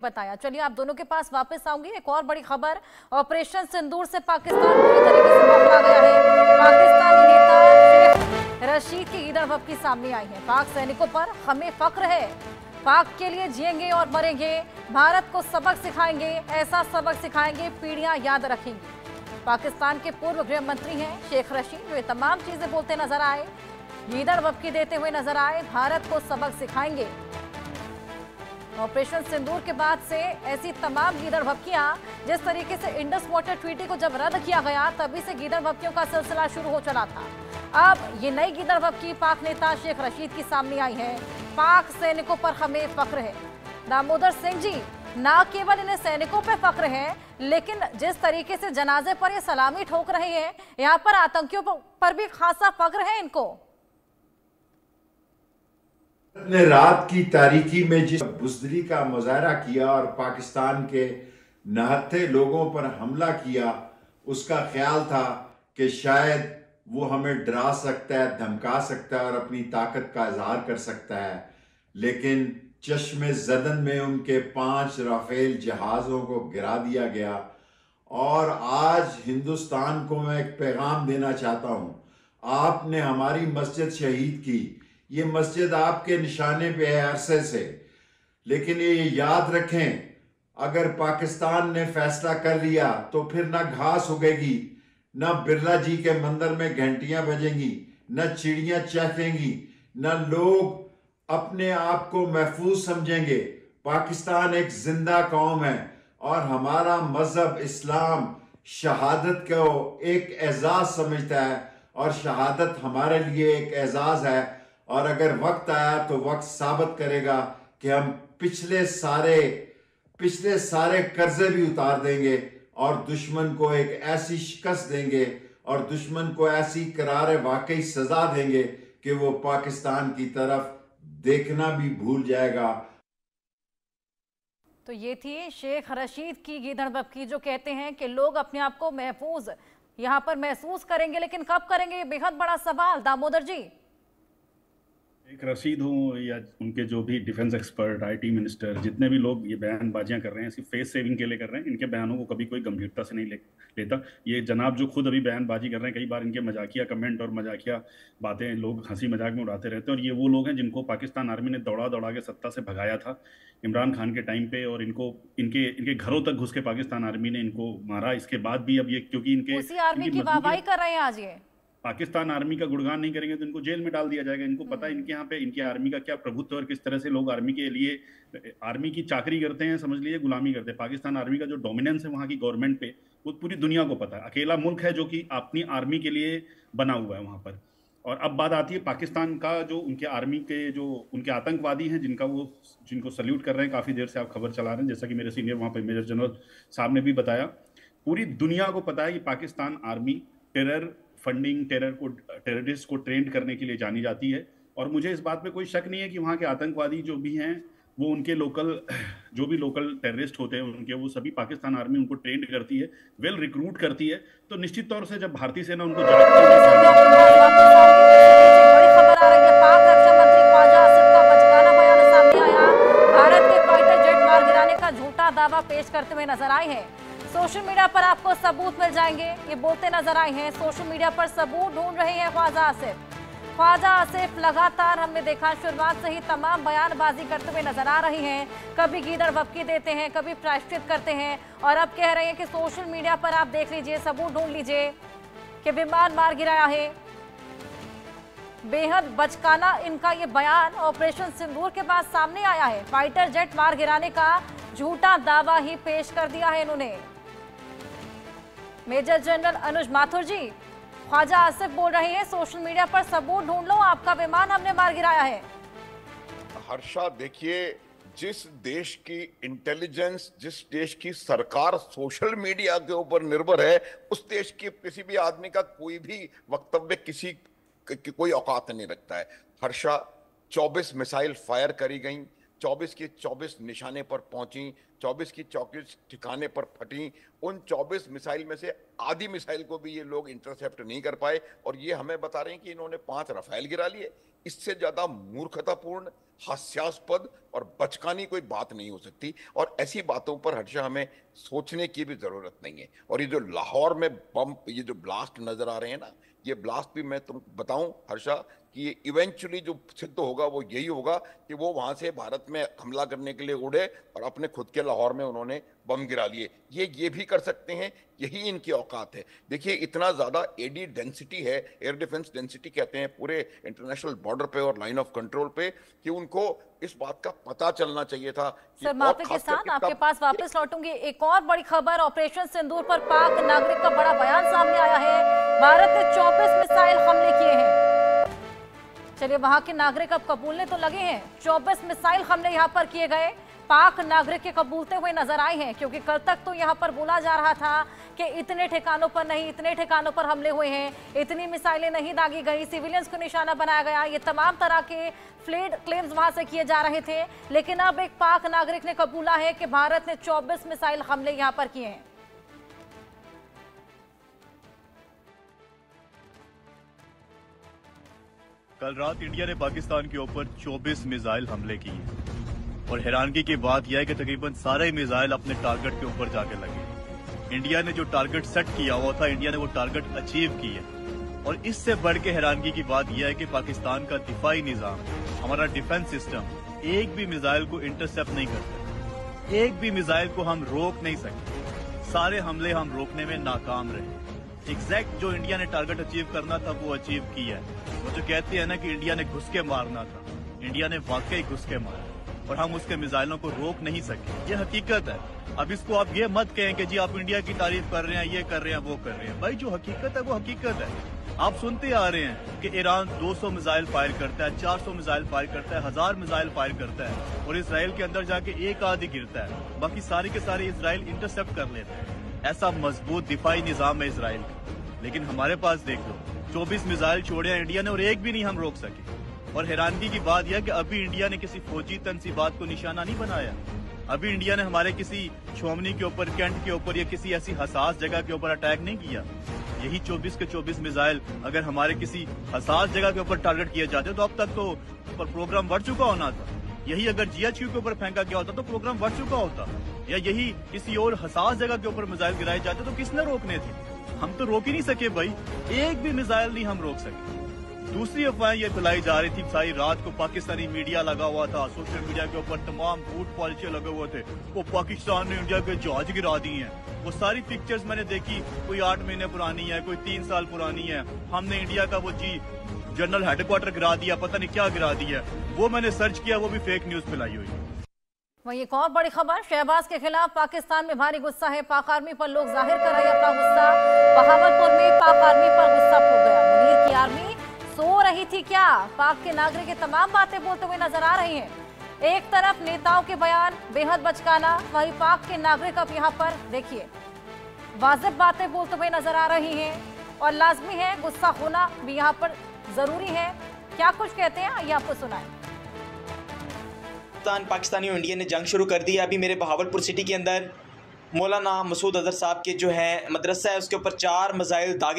बताया। चलिए आप दोनों के पास वापस आऊंगी। एक और बड़ी खबर, ऑपरेशन सिंदूर से पाकिस्तान पूरी तरीके से बौखला गया है। पाकिस्तानी नेता शेख रशीद की ईदर वब की सामने आई है। पाक सैनिकों पर हमें फख्र है, पाक के लिए जिएंगे और मरेंगे, भारत को सबक सिखाएंगे, ऐसा सबक सिखाएंगे पीढ़ियां याद रखेंगी। पाकिस्तान के पूर्व गृह मंत्री हैं शेख रशीद, जो ये तमाम चीजें बोलते नजर आए, ईदर वब की देते हुए नजर आए, भारत को सबक सिखाएंगे। ऑपरेशन सिंदूर के बाद से ऐसी तमाम गीदड़ भभकियां, जिस तरीके से इंडस वाटर ट्रीटी को जब रद्द किया गया तभी से गीदड़ भभकियों का सिलसिला शुरू हो चला था। अब ये नई गीदड़ भभकी पाक नेता शेख रशीद की सामने आई है। पाक सैनिकों पर हमें फख्र है। दामोदर सिंह जी, ना केवल इन्हें सैनिकों पर फख्र है, लेकिन जिस तरीके से जनाजे पर ये सलामी ठोक रहे हैं, यहाँ पर आतंकियों पर भी खासा फख्र है इनको। ने रात की तारीकी में जिस बुज़दिली का मुजाहरा किया और पाकिस्तान के नहत्थे लोगों पर हमला किया, उसका ख्याल था कि शायद वो हमें डरा सकता है, धमका सकता है और अपनी ताकत का इजहार कर सकता है। लेकिन चश्मे ज़दन में उनके 5 राफेल जहाज़ों को गिरा दिया गया। और आज हिंदुस्तान को मैं एक पैगाम देना चाहता हूँ। आपने हमारी मस्जिद शहीद की, ये मस्जिद आपके निशाने पे है अरसे से, लेकिन ये याद रखें, अगर पाकिस्तान ने फैसला कर लिया तो फिर ना घास उगेगी, ना बिरला जी के मंदिर में घंटियां बजेंगी, न चिड़ियां चहकेंगी, न लोग अपने आप को महफूज समझेंगे। पाकिस्तान एक जिंदा कौम है और हमारा मजहब इस्लाम शहादत को एक एजाज समझता है और शहादत हमारे लिए एक एजाज है। और अगर वक्त आया तो वक्त साबित करेगा कि हम पिछले सारे कर्जे भी उतार देंगे और दुश्मन को एक ऐसी शिकस्त देंगे और दुश्मन को ऐसी करारे वाकई सजा देंगे कि वो पाकिस्तान की तरफ देखना भी भूल जाएगा। तो ये थी शेख रशीद की गीदड़ भभकी, जो कहते हैं कि लोग अपने आप को महफूज यहाँ पर महसूस करेंगे, लेकिन कब करेंगे, ये बेहद बड़ा सवाल। दामोदर जी, एक रशीद हूँ या उनके जो भी डिफेंस एक्सपर्ट, आईटी मिनिस्टर, जितने भी लोग ये बयानबाजियां कर रहे हैं सिर्फ फेस सेविंग के लिए कर रहे हैं, इनके बयानों को कभी कोई गंभीरता से नहीं लेता। ये जनाब जो खुद अभी बयानबाजी कर रहे हैं, कई बार इनके मजाकिया कमेंट और मजाकिया बातें लोग हंसी मजाक में उड़ाते रहते हैं। और ये वो लोग हैं जिनको पाकिस्तान आर्मी ने दौड़ा दौड़ा के सत्ता से भगाया था इमरान खान के टाइम पे, और इनको इनके घरों तक घुस के पाकिस्तान आर्मी ने इनको मारा। इसके बाद भी अब ये क्योंकि इनके उसी आर्मी की वाहवाही कर रहे हैं आज ये पाकिस्तान आर्मी का गुणगान नहीं करेंगे तो इनको जेल में डाल दिया जाएगा। इनको पता है इनके यहाँ पे इनके आर्मी का क्या प्रभुत्व और किस तरह से लोग आर्मी के लिए आर्मी की चाकरी करते हैं, समझ लीजिए गुलामी करते हैं। पाकिस्तान आर्मी का जो डोमिनेंस है वहाँ की गवर्नमेंट पे, वो पूरी दुनिया को पता है। अकेला मुल्क है जो कि अपनी आर्मी के लिए बना हुआ है वहाँ पर। और अब बात आती है पाकिस्तान का, जो उनके आर्मी के जो उनके आतंकवादी हैं जिनको सल्यूट कर रहे हैं, काफ़ी देर से आप खबर चला रहे हैं, जैसा कि मेरे सीनियर वहाँ पर मेजर जनरल साहब ने भी बताया। पूरी दुनिया को पता है कि Pakistan army terror funding, terrorist को ट्रेंड करने के लिए जानी जाती है। और मुझे इस बात पे कोई शक नहीं है कि वहाँ के आतंकवादी जो भी हैं, वो उनके जो भी लोकल टेररिस्ट होते हैं उनके, वो सभी पाकिस्तान आर्मी उनको ट्रेंड करती है, वेल रिक्रूट करती है। तो निश्चित तौर से जब भारतीय सेना उनको बड़ी खबर आ रही है, पाक रक्षा मंत्री ख्वाजा आसिफ का बचकाना बयान सामने आया। भारत के फाइटर जेट मार गिराने का झूठा दावा पेश करते हुए नजर आए हैं। सोशल मीडिया पर आपको सबूत मिल जाएंगे, ये बोलते नजर आए हैं। सोशल मीडिया पर सबूत ढूंढ रहे हैं ख्वाजा आसिफ। ख्वाजा आसिफ लगातार हमने देखा शुरुआत से ही तमाम बयानबाजी करते हुए नजर आ रही हैं। कभी गीदड़ भभकी देते हैं, कभी प्रायश्चित करते हैं, और अब कह रहे हैं कि सोशल मीडिया पर आप देख लीजिए, सबूत ढूंढ लीजिए कि विमान मार गिराया है। बेहद बचकाना इनका ये बयान ऑपरेशन सिंदूर के बाद सामने आया है। फाइटर जेट मार गिराने का झूठा दावा ही पेश कर दिया है इन्होंने। मेजर जनरल अनुज माथुर जी, ख्वाजा आसिफ बोल रहे हैं सोशल मीडिया पर सबूत ढूंढ लो, आपका विमान हमने मार गिराया है। हर्षा, देखिए, जिस देश की इंटेलिजेंस, जिस देश की सरकार सोशल मीडिया के ऊपर निर्भर है, उस देश के किसी भी आदमी का कोई भी वक्तव्य किसी की कोई औकात नहीं रखता है। हर्षा, 24 मिसाइल फायर करी गई, 24 की 24 निशाने पर पहुंची, 24 की 24 ठिकाने पर फटी। उन 24 मिसाइल में से आधी मिसाइल को भी ये लोग इंटरसेप्ट नहीं कर पाए, और ये हमें बता रहे हैं कि इन्होंने 5 रफेल गिरा लिए। इससे ज्यादा मूर्खतापूर्ण हास्यास्पद और बचकानी कोई बात नहीं हो सकती, और ऐसी बातों पर हर्षा हमें सोचने की भी जरूरत नहीं है। और ये जो लाहौर में बम, ये जो ब्लास्ट नजर आ रहे हैं ना, ये ब्लास्ट भी मैं तुम बताऊं हर्षा कि ये इवेंचुअली जो सिद्ध होगा वो यही होगा कि वो वहां से भारत में हमला करने के लिए उड़े और अपने खुद के लाहौर में उन्होंने बम गिरा लिए। ये भी कर सकते हैं, यही इनकी औकात है। देखिए इतना ज्यादा एडी डेंसिटी है, एयर डिफेंस डेंसिटी कहते हैं पूरे इंटरनेशनल बॉर्डर पे और लाइन ऑफ कंट्रोल पे, कि उनको इस बात का पता चलना चाहिए था। सर माफी के साथ आपके पास वापस लौटूंगी। एक और बड़ी खबर, ऑपरेशन सिंदूर पर पाक नागरिक का बड़ा बयान सामने आया है। भारत ने 24 मिसाइल हमले किए हैं। चलिए वहां के नागरिक अब कबूलने तो लगे हैं। 24 मिसाइल हमले यहां पर किए गए, पाक नागरिक के कबूलते हुए नजर आए हैं, क्योंकि कल तक तो यहां पर बोला जा रहा था कि इतने ठिकानों पर नहीं, इतने ठिकानों पर हमले हुए हैं, इतनी मिसाइलें नहीं दागी गई, सिविलियंस को निशाना बनाया गया, ये तमाम तरह के फ्लेड क्लेम्स वहां से किए जा रहे थे। लेकिन अब एक पाक नागरिक ने कबूला है कि भारत ने 24 मिसाइल हमले यहां पर किए हैं। कल रात इंडिया ने पाकिस्तान के ऊपर 24 मिसाइल हमले किए और हैरानगी की बात यह है कि तकरीबन सारे मिसाइल अपने टारगेट के ऊपर जाके लगे। इंडिया ने जो टारगेट सेट किया हुआ था, इंडिया ने वो टारगेट अचीव किया। और इससे बढ़ के हैरानगी की बात यह है कि पाकिस्तान का दिफाई निजाम, हमारा डिफेंस सिस्टम एक भी मिसाइल को इंटरसेप्ट नहीं कर सकता, एक भी मिसाइल को हम रोक नहीं सकते। सारे हमले हम रोकने में नाकाम रहे। एग्जैक्ट जो इंडिया ने टारगेट अचीव करना था वो अचीव किया है। वो जो कहते हैं ना कि इंडिया ने घुस के मारना था, इंडिया ने वाकई घुस के मारा और हम उसके मिसाइलों को रोक नहीं सके। ये हकीकत है। अब इसको आप ये मत कहें कि जी आप इंडिया की तारीफ कर रहे हैं, ये कर रहे हैं, वो कर रहे हैं। भाई जो हकीकत है वो हकीकत है। आप सुनते आ रहे हैं कि ईरान 200 मिसाइल फायर करता है, 400 मिसाइल फायर करता है, 1000 मिसाइल फायर करता है और इसराइल के अंदर जाके एक आधी गिरता है, बाकी सारे के सारे इसराइल इंटरसेप्ट कर लेते हैं। ऐसा मजबूत दिफाई निजाम है इसराइल का। लेकिन हमारे पास देख लो 24 मिसाइल छोड़े हैं इंडिया ने और एक भी नहीं हम रोक सके। और हैरानगी की बात यह कि अभी इंडिया ने किसी फौजी तनसीबात को निशाना नहीं बनाया। अभी इंडिया ने हमारे किसी छोमनी के ऊपर, कैंट के ऊपर या किसी ऐसी हसास जगह के ऊपर अटैक नहीं किया। यही 24 के 24 मिसाइल अगर हमारे किसी हसास जगह के ऊपर टारगेट किए जाते तो अब तक तो प्रोग्राम बढ़ चुका होना था। यही अगर GHQ के ऊपर फेंका गया होता तो प्रोग्राम बढ़ चुका होता। या यही किसी और हसास जगह के ऊपर मिसाइल गिराए जाते तो किसने रोकने थे? हम तो रोक ही नहीं सके भाई, एक भी मिसाइल नहीं हम रोक सके। दूसरी अफवाहें ये फैलाई जा रही थी, सारी रात को पाकिस्तानी मीडिया लगा हुआ था, सोशल मीडिया के ऊपर तमाम झूठ पॉलिसी लगे हुए थे, वो पाकिस्तान ने इंडिया के जहाज गिरा दिए हैं। वो सारी पिक्चर्स मैंने देखी, कोई 8 महीने पुरानी है, कोई 3 साल पुरानी है। हमने इंडिया का वो जनरल हेडक्वार्टर गिरा दिया, पता नहीं क्या गिरा दिया। वो मैंने सर्च किया, वो भी फेक न्यूज फैलाई हुई है। वहीं एक और बड़ी खबर, शहबाज के खिलाफ पाकिस्तान में भारी गुस्सा है। पाक आर्मी पर लोग जाहिर कर रहे हैं अपना गुस्सा। बहावलपुर में पाक आर्मी पर गुस्सा फूट गया। मुनीर की आर्मी सो रही थी क्या? पाक के नागरिक ये तमाम बातें बोलते हुए नजर आ रही हैं। एक तरफ नेताओं के बयान बेहद बचकाना, वहीं पाक के नागरिक अब यहाँ पर देखिए वाजिब बातें बोलते हुए नजर आ रही हैं और लाजमी है गुस्सा होना भी यहाँ पर जरूरी है। क्या कुछ कहते हैं ये आपको सुनाएं। पाकिस्तानी और इंडिया ने जंग शुरू कर दी है। अभी मेरे बहावलपुर सिटी के अंदर मौलाना मसूद अजहर साहब के जो है मदरसा है उसके ऊपर 4 मिसाइल दागे